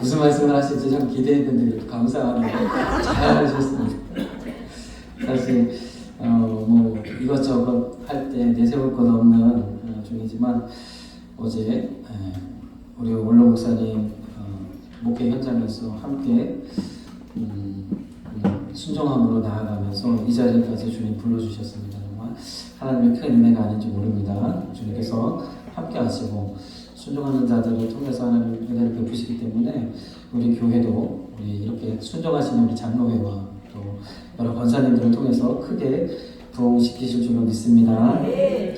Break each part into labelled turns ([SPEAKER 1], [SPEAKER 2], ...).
[SPEAKER 1] 무슨 말씀을 하실지 참 기대했는데 감사하네요. 잘하셨습니다. 사실 뭐 이것저것 할 때 내세울 것 없는 중이지만 어제 우리 원로 목사님 목회 현장에서 함께 순종함으로 나아가면서 이 자리까지 주님 불러주셨습니다. 정말 하나님의 큰 은혜가 아닌지 모릅니다. 주님께서 함께 하시고 순종하는 자들을 통해서 하나님 은혜를 베푸시기 때문에 우리 교회도 우리 이렇게 순종하시는 우리 장로회와 또 여러 권사님들을 통해서 크게 부흥시키실 줄로 믿습니다. 네,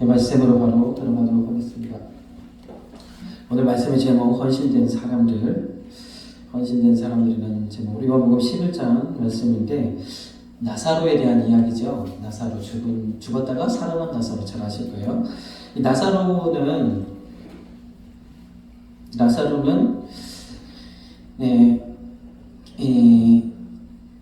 [SPEAKER 1] 말씀으로 바로 들어가도록 하겠습니다. 오늘 말씀의 제목 헌신된 사람들, 헌신된 사람들이라는 제목, 요한복음 11장 말씀인데 나사로에 대한 이야기죠. 나사로 죽었다가 살아난 나사로 잘 아실 거예요. 이 나사로는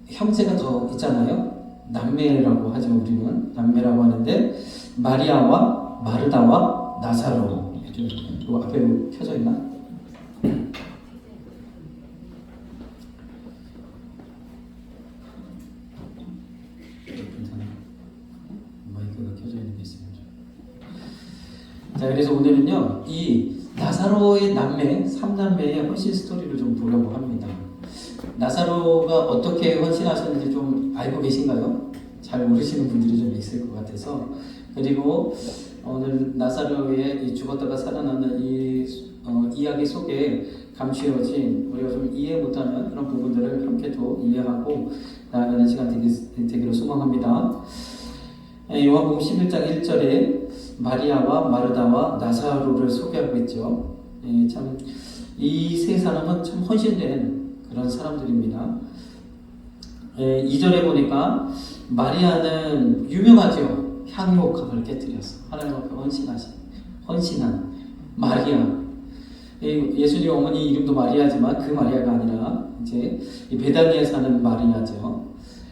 [SPEAKER 1] 형제가 더 있잖아요. 남매라고 하죠. 우리는 남매라고 하는데 마리아와 마르다와 나사로. 이거 앞에 켜져 있나? 마이크가 켜져 있는 게 있습니다. 자, 그래서 오늘은요, 이 나사로의 남매, 3남매의 헌신 스토리를 좀 보려고 합니다. 나사로가 어떻게 헌신하셨는지 좀 알고 계신가요? 잘 모르시는 분들이 좀 있을 것 같아서. 그리고 오늘 나사로의 이 죽었다가 살아나는 이 이야기 속에 감추어진 우리가 좀 이해 못하는 그런 부분들을 함께 또 이해하고 나아가는 시간 되기를 소망합니다. 요한복음 11장 1절에 마리아와 마르다와 나사로를 소개하고 있죠. 참 이 세 사람은 참 헌신된 그런 사람들입니다. 2절에 보니까 마리아는 유명하죠. 향유옥합을 깨뜨려서 하나님 앞에 헌신한 마리아. 예수님 어머니 이름도 마리아지만 그 마리아가 아니라 이제 베다니에 사는 마리아죠.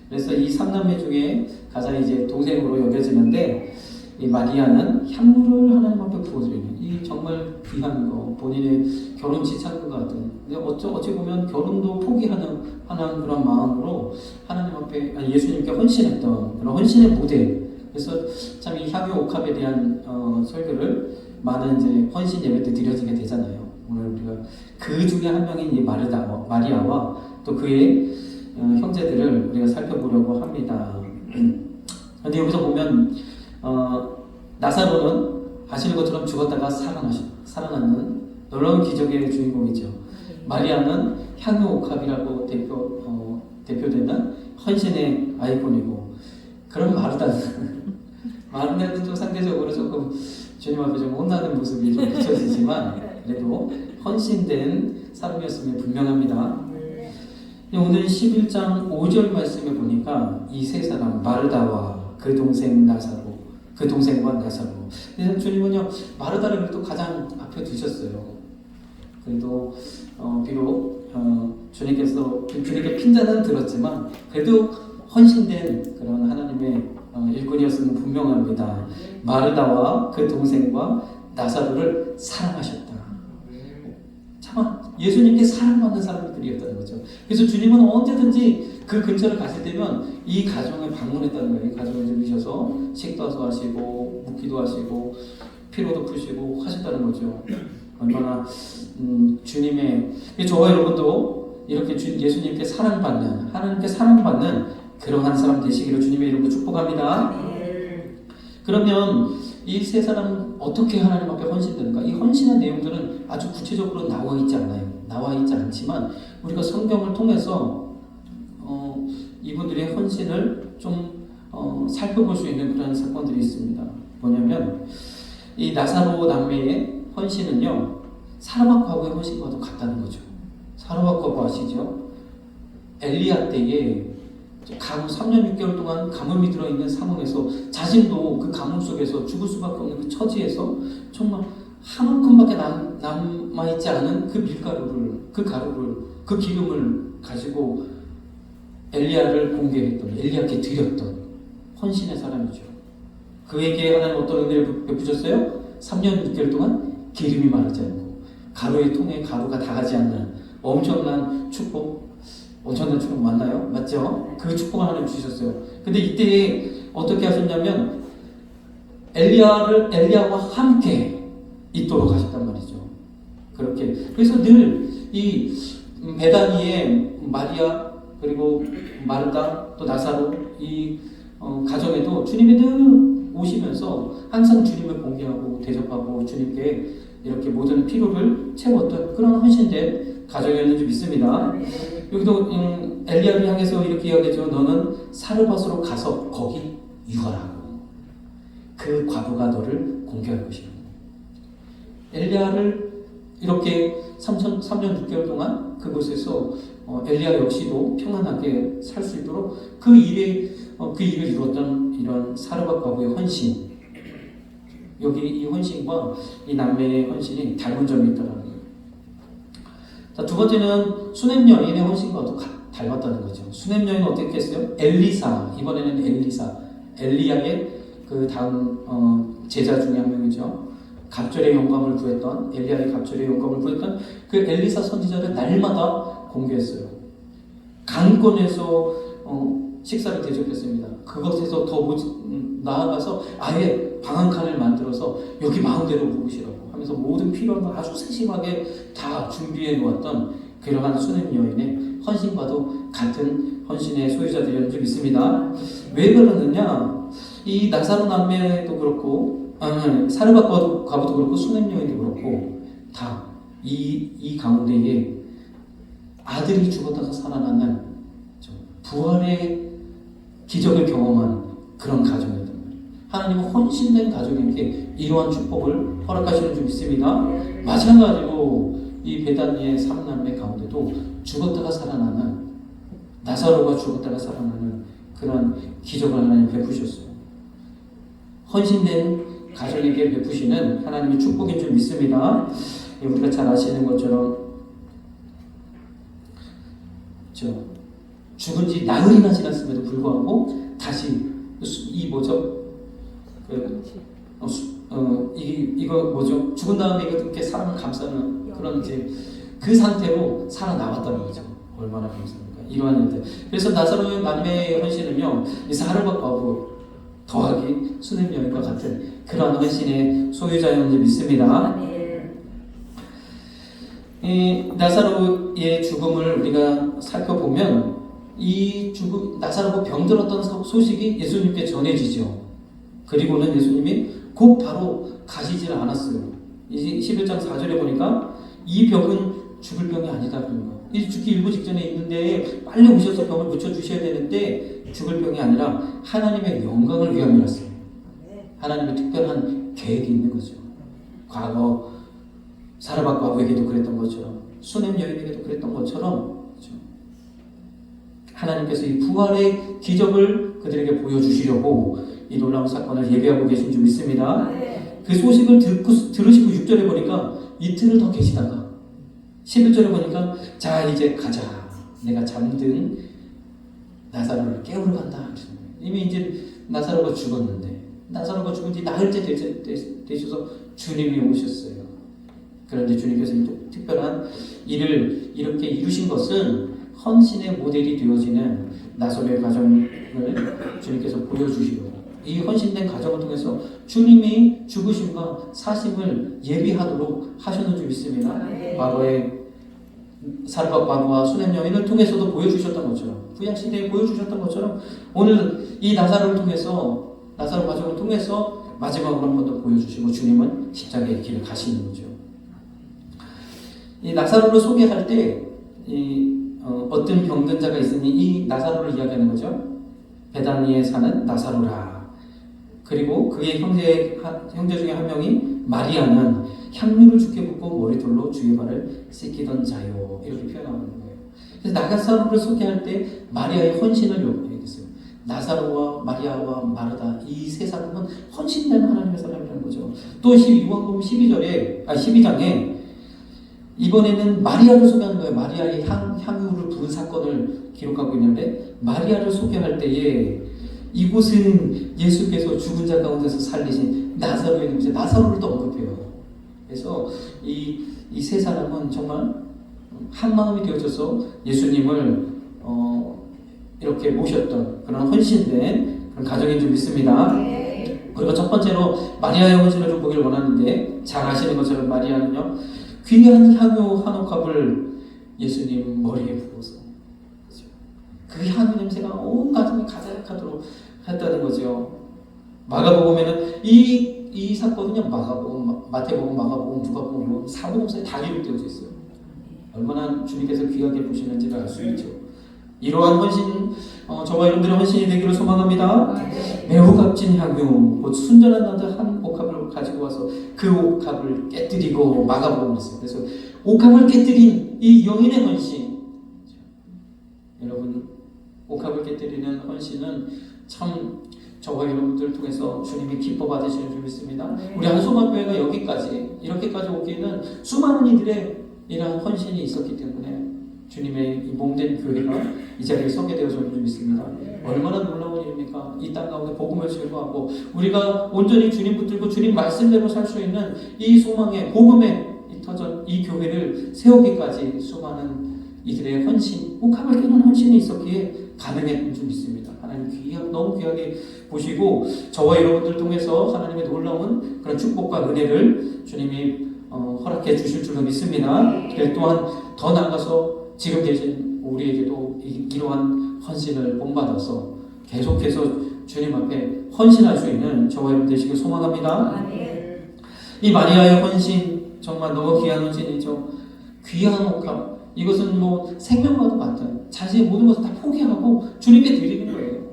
[SPEAKER 1] 그래서 이 3남매 중에 가장 이제 동생으로 여겨지는데 이 마리아는 향유를 하나님 앞에 부어드리는 이 정말 귀한 거, 본인의 결혼치 찾는 것 같은. 근데 어찌 보면 결혼도 포기하는 그런 마음으로 하나님 앞에 예수님께 헌신했던 그런 헌신의 무대. 그래서 참 이 향유 옥합에 대한 설교를 많은 이제 헌신 예배 때 드려지게 되잖아요. 오늘 우리가 그 중에 한 명인 이 마리아와 또 그의 형제들을 우리가 살펴보려고 합니다. 근데 여기서 보면 나사로는 아시는 것처럼 죽었다가 살아나는 놀라운 기적의 주인공이죠. 마리아는 향유 옥합이라고 대표되는 헌신의 아이콘이고, 그럼 마르다는 좀 상대적으로 조금 주님 앞에 좀 혼나는 모습이 좀 비춰지지만 그래도 헌신된 사람이었음이 분명합니다. 오늘 11장 5절 말씀에 보니까 이 세 사람 마르다와 그 동생 나사로, 그 동생과 나사로. 그래서 주님은요 마르다를 또 가장 앞에 두셨어요. 그래도 비록 주님께 핀잔은 들었지만 그래도 헌신된 그런 하나님의 일꾼이었음은 분명합니다. 마르다와 그 동생과 나사로를 사랑하셨다. 참 예수님께 사랑받는 사람들이었다는 거죠. 그래서 주님은 언제든지 그 근처를 가실 때면 이 가정을 방문했다는 거예요. 이 가정을 들으셔서 식도도 하시고 묵기도 하시고 피로도 푸시고 하셨다는 거죠. 얼마나 주님의, 저와 여러분도 이렇게 예수님께 사랑받는, 하나님께 사랑받는 그러한 사람 되시기를 주님의 이름으로 축복합니다. 그러면 이 세 사람은 어떻게 하나님 앞에 헌신되는가? 이 헌신의 내용들은 아주 구체적으로 나와 있지 않아요. 나와 있지 않지만 우리가 성경을 통해서 이분들의 헌신을 좀 살펴볼 수 있는 그런 사건들이 있습니다. 뭐냐면 이 나사로 남매의 헌신은요 사라밧 과부의 헌신과도 같다는 거죠. 사라밧 과부 아시죠? 엘리야 때에 가뭄 3년 6개월 동안 가뭄이 들어있는 상황에서 자신도 그 가뭄 속에서 죽을 수밖에 없는 그 처지에서 정말 한 움큼밖에 남아있지 않은 그 밀가루를, 그 가루를, 그 기름을 가지고 엘리야를 공개했던, 엘리야께 드렸던 헌신의 사람이죠. 그에게 하나님 어떤 은혜를 베푸셨어요? 3년 6개월 동안 기름이 마르지 않고 가루의 통에 가루가 다 가지 않는 엄청난 축복 맞나요? 맞죠? 그 축복을 하나님 주셨어요. 근데 이때 어떻게 하셨냐면 엘리야와 함께 있도록 하셨단 말이죠. 그렇게. 그래서 늘 이 베다니의 마리아 그리고 마르다 또 나사로 이 가정에도 주님이 늘 오시면서 항상 주님을 공개하고 대접하고 주님께 이렇게 모든 필요를 채웠던 그런 헌신된 가정이었는지 믿습니다. 여기도 엘리야를 향해서 이렇게 이야기하죠. 너는 사르밧으로 가서 거기 유하라고. 그 과부가 너를 공개할 것이다. 엘리야를 이렇게 3년 6개월 동안 그곳에서 엘리야 역시도 평안하게 살 수 있도록 그 일을 이루었던 이런 사르밧 과부의 헌신. 여기 이 헌신과 이 남매의 헌신이 닮은 점이 있다는 거예요. 자, 두 번째는 수넴 여인의 헌신과도 닮았다는 거죠. 수넴 여인은 어떻게 했어요? 엘리사, 이번에는 엘리야의 그 다음 제자 중에 한 명이죠. 갑절의 영광을 구했던 엘리야의 갑절의 영광을 구했던 그 엘리사 선지자를 날마다 공개했어요. 강권에서 식사를 대접했습니다. 그것에서 더 나아가서 아예 방한칸을 만들어서 여기 마음대로 묵으시라고 하면서 모든 필요한 걸 아주 세심하게 다 준비해 놓았던 그러한 수넴 여인의 헌신과도 같은 헌신의 소유자들이었는지 믿습니다. 왜 그러느냐? 이 나사로 남매도 그렇고 사르밧 과부도 그렇고 수넴 여인도 그렇고 다 이 가운데에 아들이 죽었다가 살아나는 부활의 기적을 경험한 그런 가정이었단 말이에요. 하나님은 헌신된 가족에게 이러한 축복을 허락하시는 줄 믿습니다. 마찬가지로 이 베다니의 3남매 가운데도 죽었다가 살아나는 나사로가 죽었다가 살아나는 그런 기적을 하나님 베푸셨어요. 헌신된 가정에게 베푸시는 하나님의 축복인 줄 믿습니다. 우리가 잘 아시는 것처럼 죽은 지 나흘이나 지났음에도 불구하고 다시 이거 뭐죠? 죽은 다음에 이렇게 사람을 감싸는 그런 이제 그 상태로 살아나왔다는 거죠. 얼마나 감사합니까? 이러한 일들. 그래서 나사로의 남매의 헌신은요, 이 사르밧 과부 더하기 수넴 여인과 같은 그런 헌신의 소유자였는지 믿습니다. 이 나사로의 죽음을 우리가 살펴보면 나사로가 병들었던 소식이 예수님께 전해지죠. 그리고는 예수님이 곧 바로 가시지를 않았어요. 11장 4절에 보니까 이 병은 죽을 병이 아니다 그런 거예요. 이 죽기 일부 직전에 있는데 빨리 오셔서 병을 고쳐주셔야 되는데 죽을 병이 아니라 하나님의 영광을 위함이었어요. 하나님의 특별한 계획이 있는 거죠. 과거 사르밧 과부에게도 그랬던 것처럼 수넴 여인에게도 그랬던 것처럼 하나님께서 이 부활의 기적을 그들에게 보여주시려고 이 놀라운 사건을 예비하고 계신 줄 믿습니다. 그 소식을 들으시고 6절에 보니까 이틀을 더 계시다가 11절에 보니까 자 이제 가자. 내가 잠든 나사로를 깨우러 간다. 이미 이제 나사로가 죽었는데 나사로가 죽은 지 나흘째 되셔서 주님이 오셨어요. 그런데 주님께서 특별한 일을 이렇게 이루신 것은 헌신의 모델이 되어지는 나사로의 가정을 주님께서 보여주시고 이 헌신된 가정을 통해서 주님이 죽으심과 사심을 예비하도록 하셨는 줄 믿습니다. 과거에 사르밧 과부와 수넴 여인을 통해서도 보여주셨던 것처럼 구약시대에 보여주셨던 것처럼 오늘 이 나사로 가정을 통해서 마지막으로 한 번 더 보여주시고 주님은 십자가의 길을 가시는 거죠. 이 나사로를 소개할 때 어떤 병든 자가 있으니 이 나사로를 이야기하는 거죠. 베다니에 사는 나사로라. 그리고 그의 형제 중에 한 명이 마리아는 향유를 주께 붓고 머리털로 주의 발을 씻기던 자요. 이렇게 표현하고 있는 거예요. 그래서 나사로를 소개할 때 마리아의 헌신을 얘기했어요. 나사로와 마리아와 마르다 이 세 사람은 헌신된 하나님의 사람이라는 거죠. 또 요한복음 12장에 이번에는 마리아를 소개하는 거예요. 마리아의 향유를 부은 사건을 기록하고 있는데 마리아를 소개할 때에 이곳은 예수께서 죽은 자 가운데서 살리신 나사로의 냄새, 나사로를 또 언급해요. 그래서 이 세 사람은 정말 한 마음이 되어져서 예수님을 이렇게 모셨던 그런 헌신된 그런 가정인 줄 믿습니다. 그리고 첫 번째로 마리아의 헌신을 좀 보길 원하는데, 잘 아시는 것처럼 마리아는요, 귀한 향유 한 옥합을 예수님 머리에 부어서, 그 향유 냄새가 온 가정에 가득하도록 했다는 거죠. 마가복음에는 이 사건은요, 마가복음, 마태복음, 마가복음, 누가복음, 사복음서에 다 기록되어져 있어요. 얼마나 주님께서 귀하게 보시는지를 알 수 있죠. 이러한 헌신, 저와 여러분들의 헌신이 되기를 소망합니다. 매우 값진 향유, 곧 순전한 남자 한 옥합을 가지고 와서 그 옥합을 깨뜨리고 마가복음을 했어요. 그래서 옥합을 깨뜨린 이 여인의 헌신, 여러분, 옥합을 깨뜨리는 헌신은 참 저와 여러분들을 통해서 주님이 기뻐 받으시는 줄 믿습니다. 우리 한소만교회가 여기까지 이렇게까지 오기에는 수많은 이들의 이러한 헌신이 있었기 때문에 주님의 이 몸된 교회가 이 자리에 서게 되어졌는 줄 믿습니다. 얼마나 놀라운 일입니까? 이 땅 가운데 복음을 증거하고 우리가 온전히 주님 붙들고 주님 말씀대로 살 수 있는 이 소망의 복음의 이 교회를 세우기까지 수많은 이들의 헌신, 옥합을 깨는 헌신이 있었기에 가능했던 줄 믿습니다. 하나님 너무 귀하게 보시고 저와 여러분들 통해서 하나님의 놀라운 그런 축복과 은혜를 주님이 허락해 주실 줄로 믿습니다. 또한 더 나아가서 지금 계신 우리에게도 이러한 헌신을 본받아서 계속해서 주님 앞에 헌신할 수 있는 저와 여러분 되시길 소망합니다. 이 마리아의 헌신 정말 너무 귀한 헌신이죠. 귀한 옥합, 이것은 뭐 생명과도 같은 자신의 모든 것을 다 포기하고 주님께 드리는 거예요.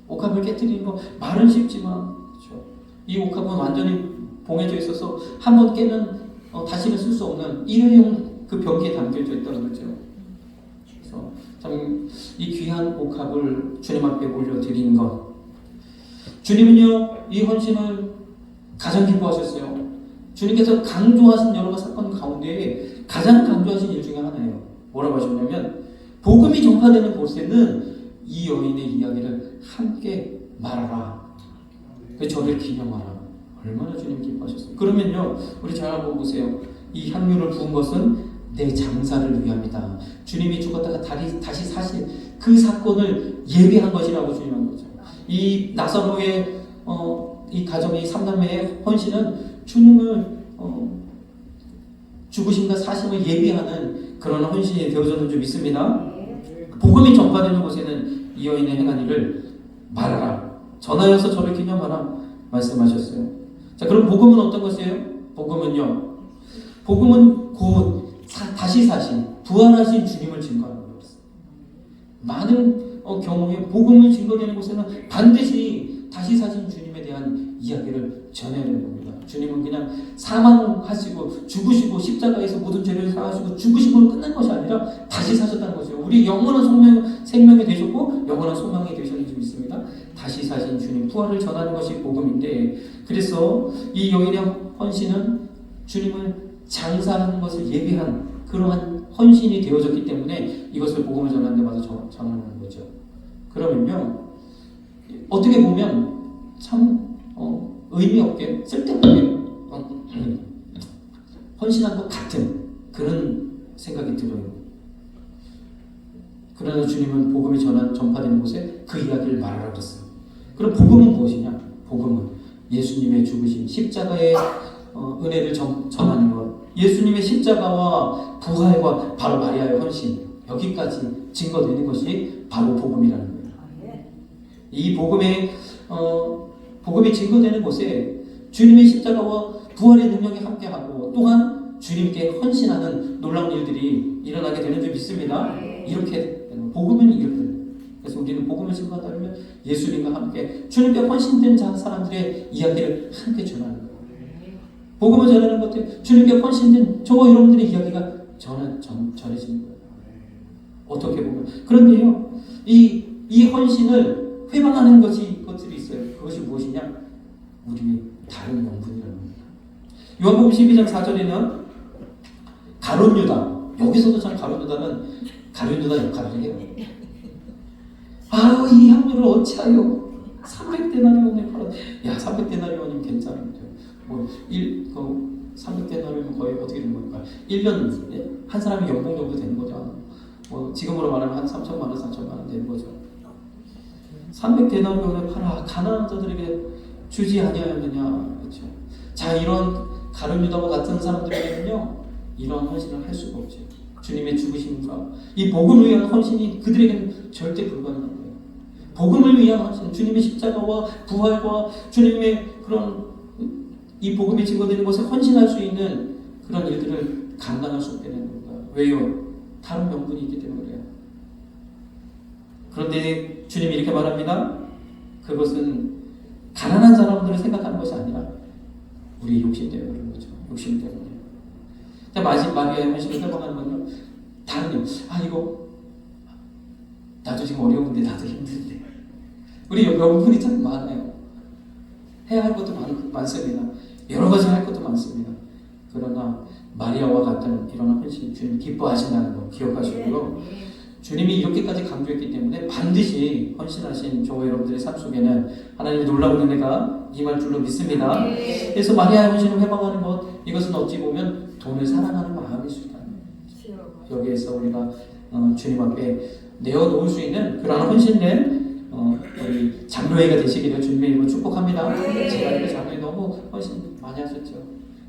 [SPEAKER 1] 옥합을 깨뜨리는 거 말은 쉽지만, 그렇죠? 이 옥합은 완전히 봉해져 있어서 한번 깨면 다시는 쓸 수 없는 일회용 그 병기에 담겨져 있다는 거죠. 그래서 참 이 귀한 옥합을 주님 앞에 올려드린 것, 주님은요 이 헌신을 가장 기뻐하셨어요. 주님께서 강조하신 여러 사건 가운데 가장 강조하신 일 중에 하나예요. 뭐라고 하셨냐면, 복음이 전파되는 곳에는 이 여인의 이야기를 함께 말하라. 저를 기념하라. 얼마나 주님 기뻐하셨어요. 그러면요, 우리 잘 한번 보세요. 이 향유를 부은 것은 내 장사를 위함이다. 주님이 죽었다가 다시 사실 그 사건을 예비한 것이라고 주님 한 거죠. 이 나사로의 이 가정의 삼남매의 헌신은 주님을 죽으심과 사심을 예비하는 그런 헌신이 되어졌는 줄 믿습니다. 복음이 전파되는 곳에는 이 여인의 행한 일을 말하라. 전하여서 저를 기념하라 말씀하셨어요. 자, 그럼 복음은 어떤 것이에요? 복음은요, 복음은 곧 다시 사신, 부활하신 주님을 증거하는 것입니다. 많은 경우에 복음을 증거되는 곳에는 반드시 다시 사신 주님에 대한 이야기를 전해야 되는 겁니다. 주님은 그냥 사망하시고 죽으시고 십자가에서 모든 죄를 사하시고 죽으심으로 끝난 것이 아니라 다시 사셨다는 것이죠. 우리 영원한 생명이 되셨고 영원한 소망이 되셨는지 믿습니다. 다시 사신 주님, 부활을 전하는 것이 복음인데, 그래서 이 여인의 헌신은 주님을 장사하는 것을 예비한 그러한 헌신이 되어졌기 때문에 이것을 복음을 전하는 데마다 전하는 거죠. 그러면요, 어떻게 보면 참 의미 없게, 쓸데없게 헌신한 것 같은 그런 생각이 들어요. 그러나 주님은 복음이 전파되는 곳에 그 이야기를 말하라고 했어요. 그럼 복음은 무엇이냐? 복음은 예수님의 죽으신 십자가의 은혜를 전하는 것, 예수님의 십자가와 부활과 바로 마리아의 헌신, 여기까지 증거되는 것이 바로 복음이라는 거예요. 이 복음이 증거되는 곳에 주님의 십자가와 부활의 능력이 함께하고 또한 주님께 헌신하는 놀라운 일들이 일어나게 되는 줄 믿습니다. 이렇게 복음은 이렇게. 그래서 우리는 복음을 증거한다면 예수님과 함께 주님께 헌신된 사람들의 이야기를 함께 전하는 거예요. 복음을 전하는 것들, 주님께 헌신된 저와 여러분들의 이야기가 전해지는 거예요. 어떻게 보면. 그런데요, 이 헌신을 회방하는 것들이 있어요. 그것이 무엇이냐? 우리의 다른 명분이라는 겁니다. 요한복음 12장 4절에는 가룟 유다, 여기서도 참 가룟 유다 역할을 해요. 이 향유를 어찌하여 300데나리온에 팔아. 야, 300데나리온이면 괜찮은데 300데나리면 거의 어떻게 되는 겁니까? 1년 한 사람의 연봉 정도 되는 거죠. 지금으로 말하면 한 3천만 원, 4천만 원 되는 거죠. 300데나리온을 팔아 가난한 자들에게 주지 아니하였느냐. 그렇죠. 자, 이런 가룟 유다와 같은 사람들에게는요, 이런 헌신을 할 수가 없죠. 주님의 죽으심과 이 복음을 위한 헌신이 그들에게는 절대 불가능한 거예요. 복음을 위한 헌신, 주님의 십자가와 부활과 주님의 그런 이 복음이 증거되는 것에 헌신할 수 있는 그런 일들을 감당할 수 없게 되는 거예요. 왜요? 다른 명분이 있기 때문에 그래요. 그런데 주님이 이렇게 말합니다. 그것은 가난한 사람들을 생각하는 것이 아니라 우리 욕심 때문에 그런 거죠. 욕심 때문에. 마리아의 헌신을 설명하는 건요, 다른 일. 이거 나도 지금 어려운데, 나도 힘든데. 우리 명분이 참 많아요. 해야 할 것도 많습니다. 여러 가지 할 것도 많습니다. 그러나 마리아와 같은 이런 헌신, 주님 기뻐하신다는 거 기억하시고요. 주님이 이렇게까지 강조했기 때문에 반드시 헌신하신 저와 여러분들의 삶 속에는 하나님의 놀라운 은혜가 임할 줄로 믿습니다. 그래서 마리아의 헌신을 회방하는 것, 이것은 어찌 보면 돈을 사랑하는 마음일 수 있다. 여기에서 우리가 주님 앞에 내어놓을 수 있는 그런 헌신된 우리 장로회가 되시기를 주님의 이름으로 축복합니다. 제가 이렇게 장로회 너무 헌신 많이 하셨죠.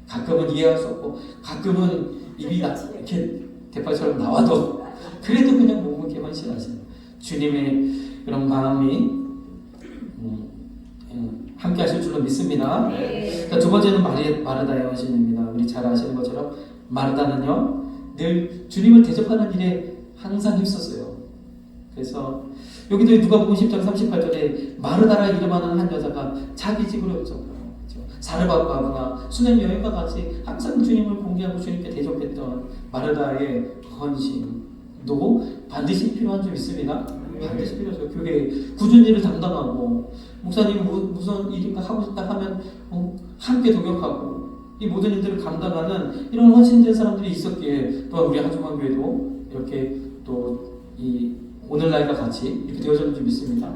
[SPEAKER 1] 가끔은 이해할 수 없고 가끔은 입이 이렇게 대파처럼 나와도 그래도 그냥 묵묵히 헌신하시는 주님의 그런 마음이 함께 하실 줄로 믿습니다. 두 번째는 마르다의 헌신입니다. 우리 잘 아시는 것처럼 마르다는요, 늘 주님을 대접하는 일에 항상 힘썼어요. 그래서 여기도 누가복음 10장 38절에 마르다라 이름하는 한 여자가 자기 집으로 였죠. 사르밧과부나 수냄 여인과 같이 항상 주님을 공개하고 주님께 대접했던 마르다의 헌신도 반드시 필요한 줄 있습니다. 반드시 필요하죠. 교회 굳은 일을 담당하고 목사님이 무슨 일인가 하고 싶다 하면 함께 동역하고 이 모든 일들을 감당하는 이런 헌신된 사람들이 있었기에 또한 우리 한중환교회도 이렇게 또 이 오늘날과 같이 이렇게 되어졌는 줄 믿습니다.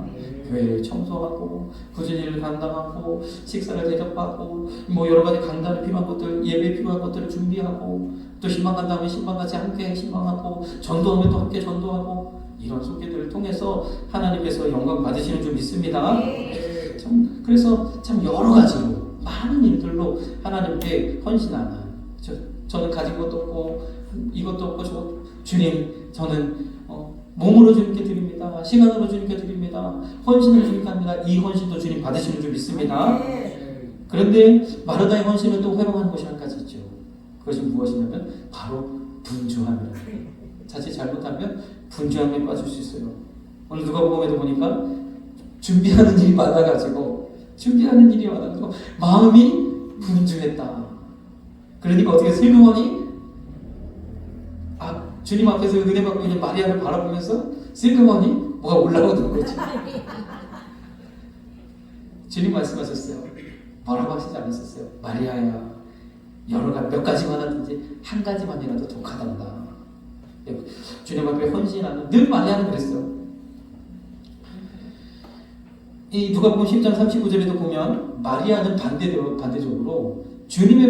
[SPEAKER 1] 교회를 청소하고 굳은 일을 감당하고 식사를 대접하고 여러 가지 강단에 필요한 것들, 예배에 필요한 것들을 준비하고 또 신방 간다면 신방 같이 함께 신방하고 전도하면 또 함께 전도하고 이런 속기들을 통해서 하나님께서 영광 받으시는 줄 믿습니다. 그래서 참 여러 가지로 많은 일들로 하나님께 헌신하는, 저는 가진 것도 없고 이것도 없고 주님, 저는 몸으로 주님께 드립니다. 시간으로 주님께 드립니다. 헌신을 주님께 합니다. 이 헌신도 주님 받으시는 줄 믿습니다. 그런데 마르다의 헌신은 또 회방하는 것이 한 가지 있죠. 그것이 무엇이냐면 바로 분주함이라는 거예요. 자칫 잘못하면 분주함에 빠질 수 있어요. 오늘 누가복음에도 보니까 준비하는 일이 많아가지고 마음이 분주했다. 그러니까 어떻게 슬그머니 주님 앞에서 은혜 받고 있는 마리아를 바라보면서 슬그머니 뭐가 올라오는 거지. 주님 말씀하셨어요. 뭐라고 하시지 않으셨어요? 마리아야, 몇 가지만 하든지 한 가지만이라도 독하단다. 주님 앞에 헌신하는, 늘 마리아는 그랬어요. 이 누가복음 10장 39절에도 보면 마리아는 반대적으로 주님의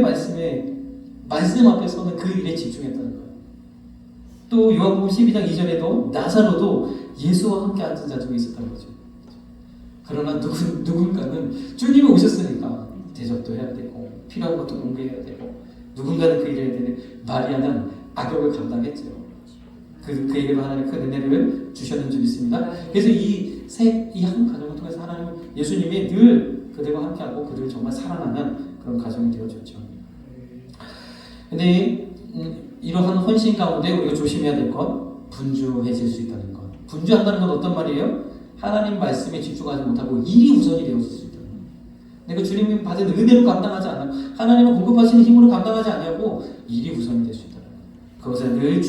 [SPEAKER 1] 말씀 앞에서는 그 일에 집중했다는 거예요. 또 요한복음 12장 2절에도 나사로도 예수와 함께 앉은 자 중에 있었다는 거죠. 그러나 누군가는 주님이 오셨으니까 대접도 해야 되고 필요한 것도 공개해야 되고 누군가는 그 일을 해야 되는 마리아는 악역을 감당했죠. 그에게도 하나님 큰 은혜를 주셨는 줄 믿습니다. 그래서 이 한 가정을 통해서 하나님은 예수님이 늘 그들과 함께하고 그들을 정말 사랑하는 그런 가정이 되어줬죠. 근데 이러한 헌신 가운데 우리가 조심해야 될 건 분주해질 수 있다는 것. 분주한다는 건 어떤 말이에요? 하나님 말씀에 집중하지 못하고 일이 우선이 되어질 수 있다는 것. 내가 주님이 받은 은혜로 감당하지 않아, 하나님의 공급하시는 힘으로 감당하지 않냐고 일이 우선이 될 수 있다는 것. 그것을 늘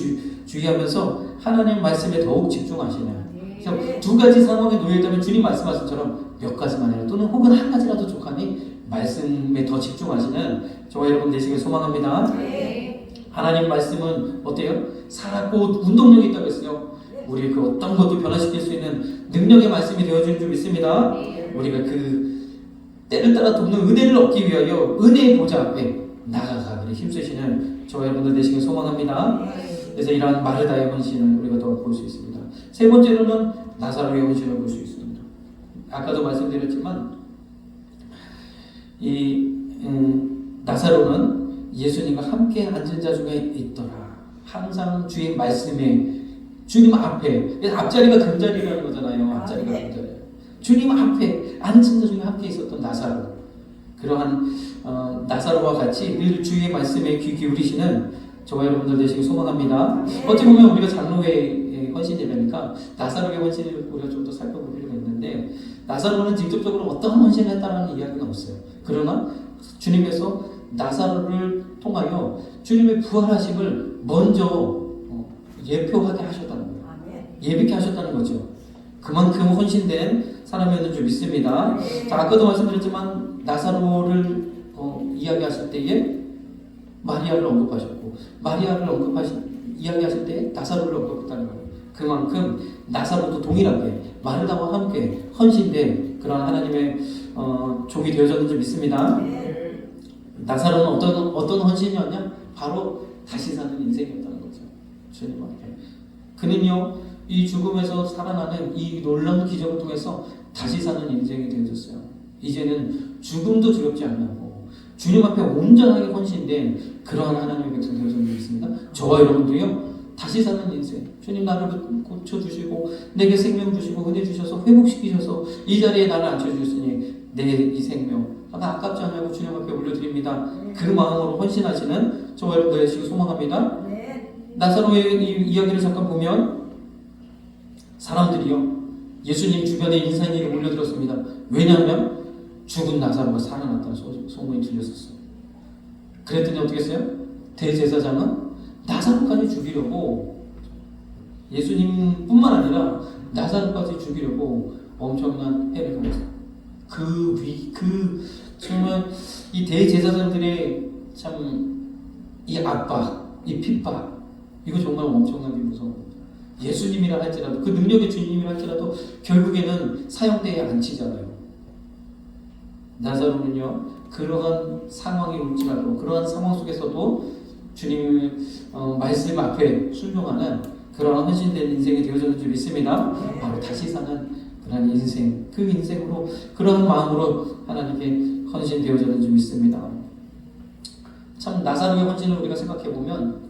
[SPEAKER 1] 주의하면서 하나님 말씀에 더욱 집중하시는. 그래서 두 가지 상황에 놓여있다면 주님 말씀하신 것처럼 몇 가지만 해요. 또는 혹은 한 가지라도 족하니 말씀에 더 집중하시는 저와 여러분 되시길 소망합니다. 하나님 말씀은 어때요? 살았고 운동력이 있다고 했어요. 우리 그 어떤 것도 변화시킬 수 있는 능력의 말씀이 되어주는 줄 믿습니다. 우리가 그 때를 따라 돕는 은혜를 얻기 위하여 은혜의 보좌 앞에 나가가 힘쓰시는 저와 여러분들 되시길 소망합니다. 그래서 이러한 마르다의 헌신을 우리가 더 볼 수 있습니다. 세 번째로는 나사로의 헌신을 볼 수 있습니다. 아까도 말씀드렸지만 나사로는 예수님과 함께 앉은 자 중에 있더라. 항상 주의 말씀에 주님 앞에, 앞자리가 금자리라는 거잖아요. 앞자리가 금자리. 주님 앞에 앉은 자 중에 함께 있었던 나사로. 그러한 나사로와 같이 늘 주의 말씀에 귀 기울이시는 저와 여러분들 되시길 소망합니다. 어찌 보면 우리가 장로의 헌신이라니까 나사로의 헌신을 우리가 좀 더 살펴볼 필요가 있는데, 나사로는 직접적으로 어떤 헌신을 했다는 이야기는 없어요. 그러나 주님께서 나사로를 통하여 주님의 부활하심을 먼저 예표하게 하셨다는 거예요. 예비케 하셨다는 거죠. 그만큼 헌신된 사람이었는 줄 믿습니다. 자, 아까도 말씀드렸지만 나사로를 이야기하실 때에 마리아를 언급하셨고, 마리아를 이야기하실 때에 나사로를 언급했다는 거예요. 그만큼 나사로도 동일하게 마르다와 함께 헌신된 그런 하나님의 종이 되어졌는 줄 믿습니다. 나사로는 어떤 헌신이었냐? 바로 다시 사는 인생이었다는 거죠. 주님 앞에. 그는요, 이 죽음에서 살아나는 이 놀라운 기적을 통해서 다시 사는 인생이 되어졌어요. 이제는 죽음도 두렵지 않고 주님 앞에 온전하게 헌신된 그러한 하나님의 백성 되어졌는 줄 믿습니다. 저와 여러분도요, 다시 사는 인생, 주님 나를 고쳐주시고 내게 생명 주시고 은혜 주셔서 회복시키셔서 이 자리에 나를 앉혀주셨으니 내 이 생명 나 아깝지 않냐고 주님 앞에 올려드립니다. 그 마음으로 헌신하시는 저와 여러분들 되시길 소망합니다. 나사로의 이 이야기를 잠깐 보면 사람들이요, 예수님 주변에 인상이 올려들었습니다. 왜냐하면 죽은 나사로가 살아났다는 소문이 들렸었어요. 그랬더니 어떻게 했어요? 대제사장은 나사로까지 죽이려고, 예수님뿐만 아니라 나사로까지 죽이려고 엄청난 해를 가했어요. 정말 이 대제사장들의 참 이 압박, 이 핍박, 이거 정말 엄청나게 무서운 거죠. 예수님이라 할지라도, 그 능력의 주님이라 할지라도 결국에는 사형대에 앉히잖아요. 나사로는요, 그러한 상황이 올지라도, 그러한 상황 속에서도 주님의 말씀 앞에 순종하는 그러한 헌신된 인생이 되어졌는 줄 믿습니다. 바로 다시 사는 그런 인생, 그 인생으로, 그런 마음으로 하나님께 헌신되어졌는 줄 믿습니다. 참 나사로의 헌신을 우리가 생각해보면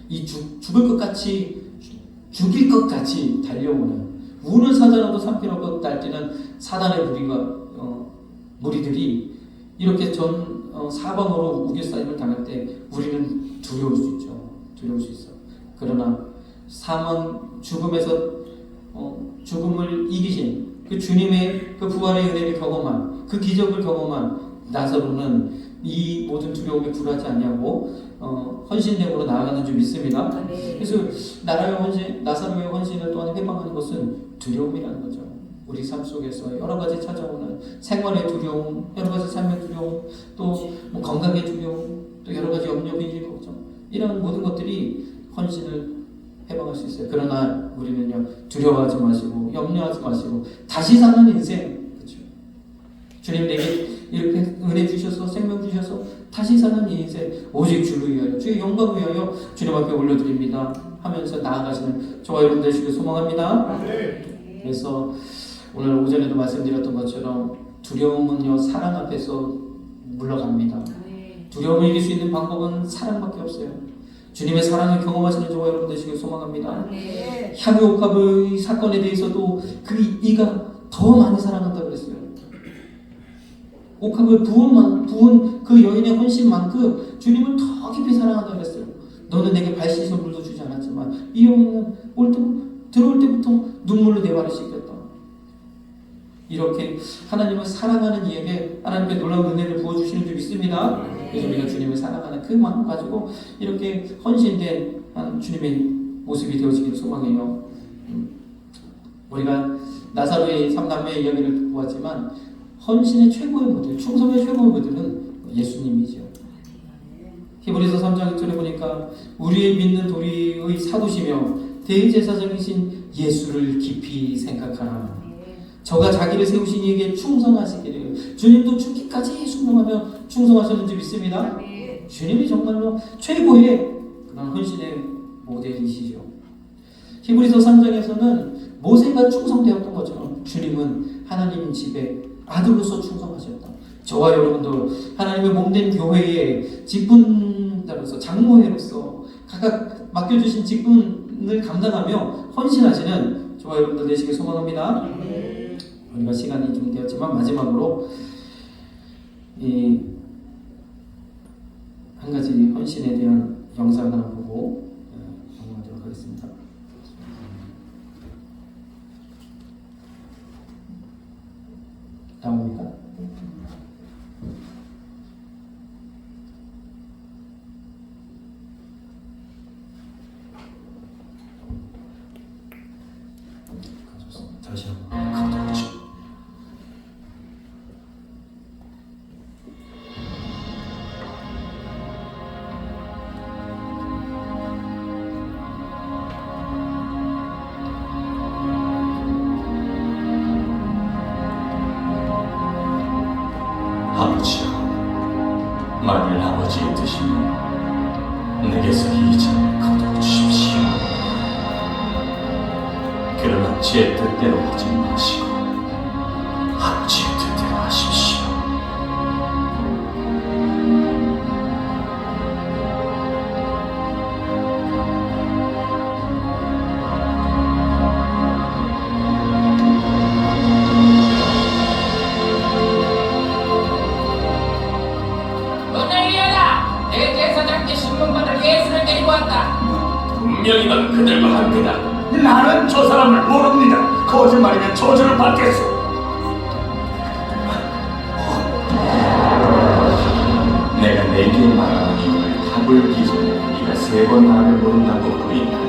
[SPEAKER 1] 이 죽을 것 같이, 죽일 것 같이 달려오는, 운을 사자라도 삼키라고 날뛰는 사단의 무리들이 이렇게 사방으로 우겨싸임을 당할 때 우리는 두려울 수 있죠. 두려울 수 있어. 그러나 사망, 죽음에서 죽음을 이기신 그 주님의 그 부활의 은혜를 경험한, 그 기적을 경험한 나사로는 이 모든 두려움에 굴하지 아니하고 헌신됨으로 나아가는 줄 믿습니다. 그래서 나사로의 헌신을 또한 해방하는 것은 두려움이라는 거죠. 우리 삶 속에서 여러 가지 찾아오는 생활의 두려움, 여러 가지 삶의 두려움, 또 건강의 두려움, 또 여러 가지 염려, 비질, 걱정, 이런 모든 것들이 헌신을 해방할 수 있어요. 그러나 우리는요, 두려워하지 마시고 염려하지 마시고 다시 사는 인생, 그렇죠? 주님 내게 이렇게 은혜 주셔서 생명 주셔서 다시 사는 이 인생, 오직 주를 위하여, 주의 영광을 위하여 주님 앞에 올려드립니다 하면서 나아가시는 저와 여러분 되시길 소망합니다. 그래서 오늘 오전에도 말씀드렸던 것처럼 두려움은요, 사랑 앞에서 물러갑니다. 두려움을 이길 수 있는 방법은 사랑밖에 없어요. 주님의 사랑을 경험하시는 저와 여러분 되시길 소망합니다. 향유 옥합의 사건에 대해서도 이가 더 많이 사랑한다고 그랬어요. 옥합을 부은 그 여인의 헌신만큼 주님을 더 깊이 사랑한다고 그랬어요. 너는 내게 발 씻을 물도 주지 않았지만 이 여인은 들어올 때부터 눈물로 내 발을 씻겼다. 이렇게 하나님을 사랑하는 이에게 하나님께 놀라운 은혜를 부어주시는 줄 믿습니다. 그래서 우리가 주님을 사랑하는 그 마음 가지고 이렇게 헌신된 주님의 모습이 되어지기를 소망해요. 우리가 나사로의 3남매의 이야기를 보았지만 헌신의 최고의 모델, 충성의 최고의 모델은 예수님이죠. 히브리서 3장 1절에 보니까 우리의 믿는 도리의 사도시며 대제사장이신 예수를 깊이 생각하라. 저가 자기를 세우신 이에게 충성하시기를. 주님도 죽기까지 순종하며 충성하셨는지 믿습니다. 주님이 정말로 최고의 그런 헌신의 모델이시죠. 히브리서 3장에서는 모세가 충성되었던 것처럼 주님은 하나님 집에 아들로서 충성하셨다. 저와 여러분도 하나님의 몸된 교회의 직분자로서 장로회로서 각각 맡겨주신 직분을 감당하며 헌신하시는 저와 여러분들 되시길 소망합니다. 우리가 시간이 좀 되었지만 마지막으로 한 가지 헌신에 대한 영상 하나 보고 넘어가도록 하겠습니다. 나옵니까? 다시 한번.
[SPEAKER 2] 아버지여, 만일 아버지의 뜻이면 내게서 이 잔을 거두어주십시오. 그러나 제 뜻대로 하지 마시고 아버지의 뜻대로 하십시오. 분명히 넌 그들과 함께다. 나는 저 사람을 모릅니다. 거짓말이면 저주를 받겠소. 내가 내게 말하는 이유를 답을기 전에 네가 3번 나를 모른다고 부인한다.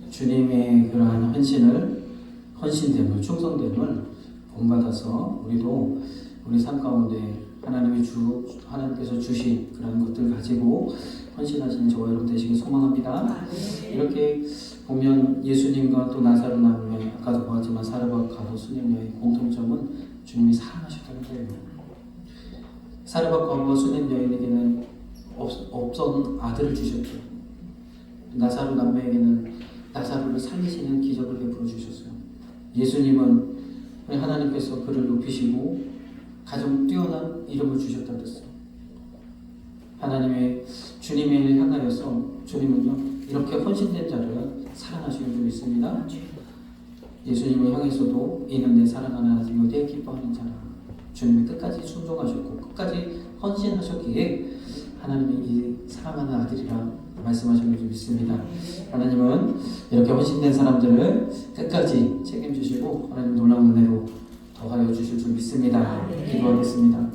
[SPEAKER 1] 주님의 그러한 헌신됨을, 충성됨을 본받아서 우리도 우리 삶 가운데 하나님께서 주신 그런 것들을 가지고 헌신하시는 저와 여러분 되시길 소망합니다. 이렇게 보면 예수님과 또 나사로 남매, 아까도 보았지만 사르밧과 수냄녀의 공통점은 주님이 사랑하셨다는 거예요. 사르밧과 수냄 여인에게는 없던 아들을 주셨죠. 나사로 남매에게는 나사로를 살리시는 기적을 베풀어 주셨어요. 예수님은 하나님께서 그를 높이시고 가장 뛰어난 이름을 주셨다 그랬어요. 하나님의 주님의 일을 향하여서 주님은요 이렇게 헌신된 자를 사랑하시는 줄 믿습니다. 예수님을 향해서도 이는 내 사랑하는 아들이요 내 기뻐하는 자라. 주님이 끝까지 순종하셨고 끝까지 헌신하셨기에 하나님이 이 사랑하는 아들이라 말씀하신 줄 믿습니다. 하나님은 이렇게 헌신된 사람들을 끝까지 책임주시고 하나님 놀라운 은혜로 더하여 주실 줄 믿습니다. 기도하겠습니다.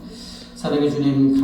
[SPEAKER 1] 사랑의 주님